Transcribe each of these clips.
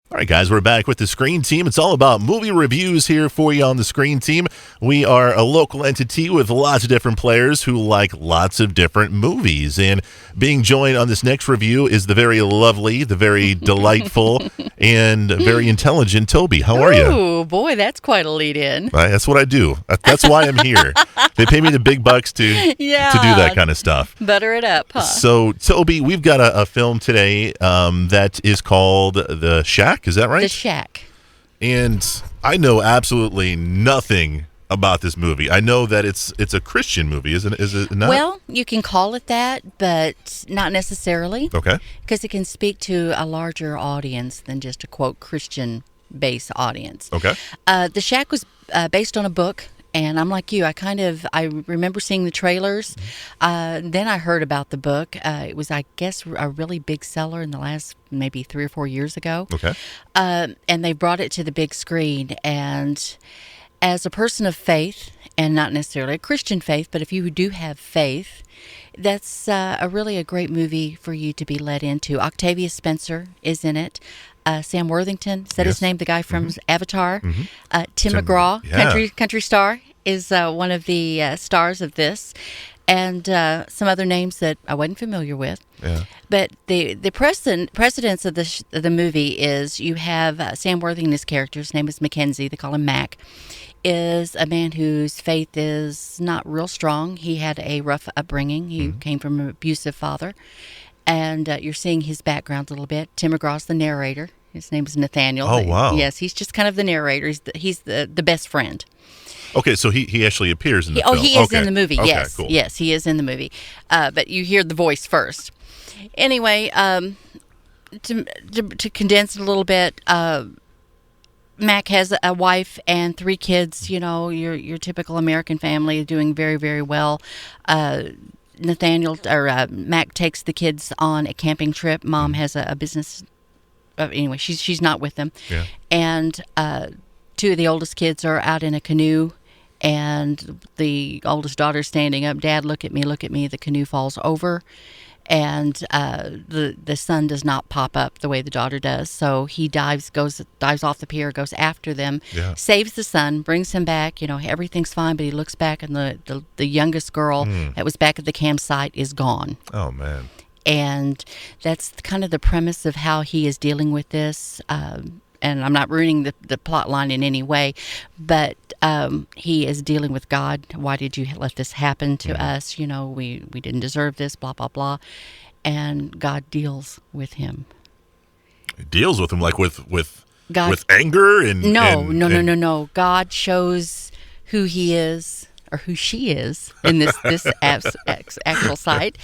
All right, guys, we're back with the Screen Team. It's all about movie reviews here for you on the Screen Team. We are a local entity with lots of different players who like lots of different movies. And being joined on this next review is the very lovely, the very delightful, and very intelligent Toby. How are you? Oh, boy, that's quite a lead-in. Right, that's what I do. That's why I'm here. They pay me the big bucks to do that kind of stuff. Butter it up, huh? So, Toby, we've got a film today that is called The Shack. Is that right? The Shack. And I know absolutely nothing about this movie. I know that it's a Christian movie, is it not? Well, you can call it that, but not necessarily. Okay. Because it can speak to a larger audience than just a, quote, Christian-based audience. Okay. The Shack was based on a book. And I'm like you, I remember seeing the trailers. Then I heard about the book. It was, I guess, a really big seller in the last maybe 3 or 4 years ago. Okay. And they brought it to the big screen. And as a person of faith, and not necessarily a Christian faith, but if you do have faith, that's really a great movie for you to be led into. Octavia Spencer is in it. Sam Worthington, is that his name? The guy from Avatar. Tim McGraw, country star, is one of the stars of this. And some other names that I wasn't familiar with. Yeah. But the precedence of the movie is you have Sam Worthington's character, his name is Mackenzie, they call him Mac, is a man whose faith is not real strong. He had a rough upbringing. He came from an abusive father. And you're seeing his background a little bit. Tim McGraw's the narrator. His name is Nathaniel. Oh, wow. Yes, he's just kind of the narrator. He's the best friend. Okay, so he actually appears in the film. Oh, he is in the movie, okay, yes. Cool. Yes, he is in the movie. But you hear the voice first. Anyway, to condense it a little bit, Mac has a wife and 3 kids, you know, your typical American family doing very, very well. Mac takes the kids on a camping trip. Mom has a business. Anyway, she's not with them. Yeah. And 2 of the oldest kids are out in a canoe, and the oldest daughter's standing up. Dad, look at me, look at me. The canoe falls over, and the son does not pop up the way the daughter does. So he dives off the pier, goes after them, saves the son, brings him back. You know, everything's fine, but he looks back, and the youngest girl that was back at the campsite is gone. Oh, man. And that's kind of the premise of how he is dealing with this. And I'm not ruining the plot line in any way, but he is dealing with God. Why did you let this happen to us? You know, we didn't deserve this, blah, blah, blah. And God deals with him. He deals with him like with God, with anger and No. God shows who he is or who she is in this actual site.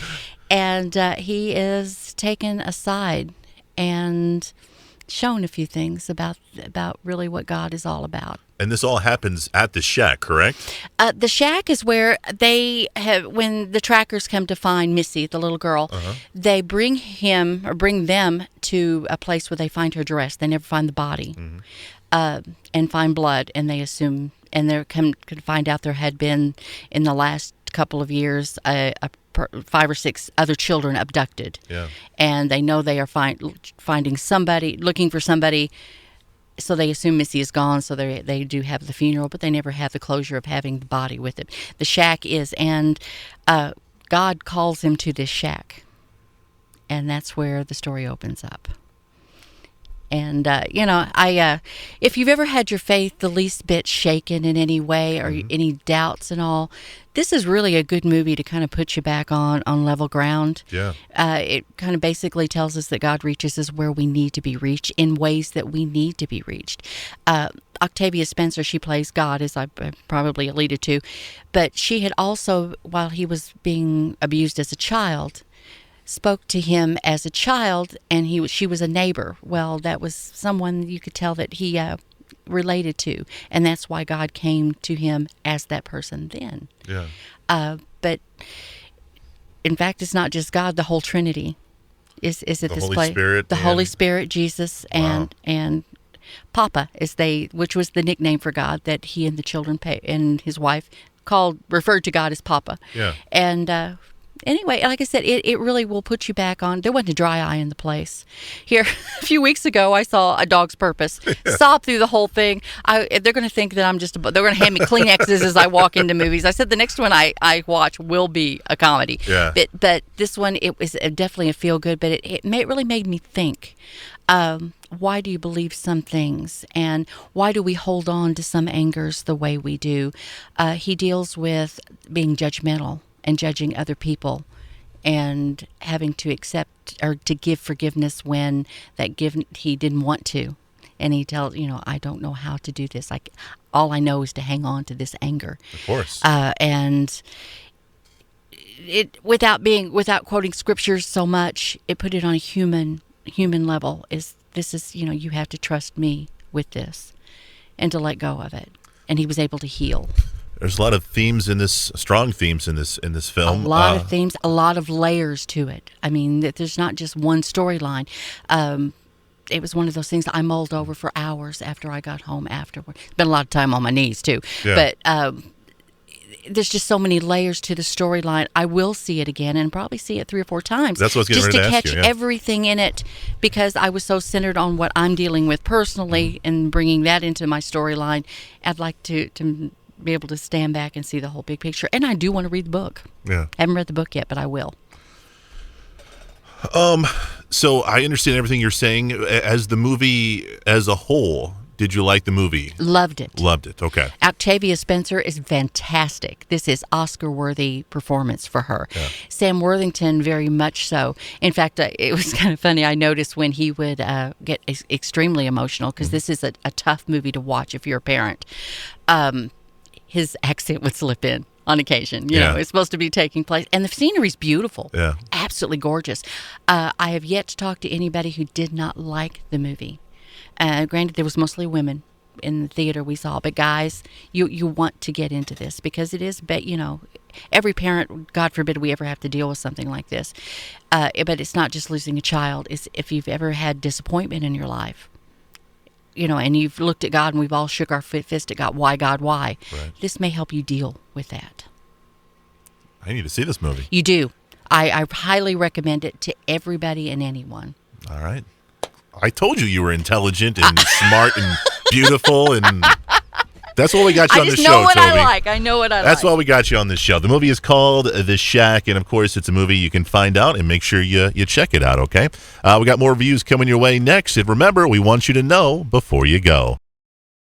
And he is taken aside and shown a few things about really what God is all about. And this all happens at the Shack, correct? The Shack is where they have, when the trackers come to find Missy, the little girl, they bring them to a place where they find her dress. They never find the body, and find blood, and they assume, and they come to find out there had been, in the last couple of years, 5 or 6 other children abducted. Yeah. And they know they are finding somebody, looking for somebody, so they assume Missy is gone, so they do have the funeral, but they never have the closure of having the body with it. The Shack is, and God calls him to this shack, and that's where the story opens up. And, if you've ever had your faith the least bit shaken in any way or any doubts and all, this is really a good movie to kind of put you back on level ground. Yeah. It kind of basically tells us that God reaches us where we need to be reached in ways that we need to be reached. Octavia Spencer, she plays God, as I probably alluded to, but she had also, while he was being abused as a child, spoke to him as a child, and she was a neighbor. Well, that was someone you could tell that he related to, and that's why God came to him as that person then. Yeah. But in fact, it's not just God; the whole Trinity is at this Holy place. Spirit, the Holy Spirit, Jesus, and Papa, which was the nickname for God that he and the children and his wife referred to God as Papa. Yeah. And Anyway, like I said, it really will put you back on. There wasn't a dry eye in the place. Here, a few weeks ago, I saw A Dog's Purpose. Sobbed through the whole thing. They're going to think that they're going to hand me Kleenexes as I walk into movies. I said the next one I watch will be a comedy. Yeah. But this one, it was definitely a feel good, but really made me think. Why do you believe some things, and why do we hold on to some angers the way we do? He deals with being judgmental and judging other people, and having to accept or to give forgiveness when he didn't want to. And he tells, I don't know how to do this. All I know is to hang on to this anger. Of course. And it without quoting scriptures so much, it put it on a human level. You have to trust me with this, and to let go of it. And he was able to heal. There's a lot of themes in this, strong themes in this film. A lot of themes, a lot of layers to it. I mean, there's not just one storyline. It was one of those things I mulled over for hours after I got home afterward. Spent a lot of time on my knees, too. Yeah. But there's just so many layers to the storyline. I will see it again and probably see it 3 or 4 times. That's what I was getting ready to ask you. Just to catch everything in it, because I was so centered on what I'm dealing with personally and bringing that into my storyline. I'd like to be able to stand back and see the whole big picture. And I do want to read the book. Yeah. Haven't read the book yet, but I will. So I understand everything you're saying. As the movie as a whole, did you like the movie? Loved it. Loved it. Okay. Octavia Spencer is fantastic. This is Oscar-worthy performance for her. Yeah. Sam Worthington, very much so. In fact, it was kind of funny. I noticed when he would get extremely emotional, because this is a tough movie to watch if you're a parent. His accent would slip in on occasion. You know, it's supposed to be taking place. And the scenery's beautiful. Yeah. Absolutely gorgeous. I have yet to talk to anybody who did not like the movie. Granted, there was mostly women in the theater we saw, but guys, you want to get into this, because it is, every parent, God forbid we ever have to deal with something like this. But it's not just losing a child. It's if you've ever had disappointment in your life. And you've looked at God, and we've all shook our fist at God. Why, God, why? Right. This may help you deal with that. I need to see this movie. You do. I highly recommend it to everybody and anyone. All right. I told you were intelligent and smart and beautiful, and that's what we got you on the show, Toby. I know what I like. That's why we got you on this show. The movie is called The Shack, and of course, it's a movie you can find out, and make sure you check it out, okay? We got more reviews coming your way next, and remember, we want you to know before you go.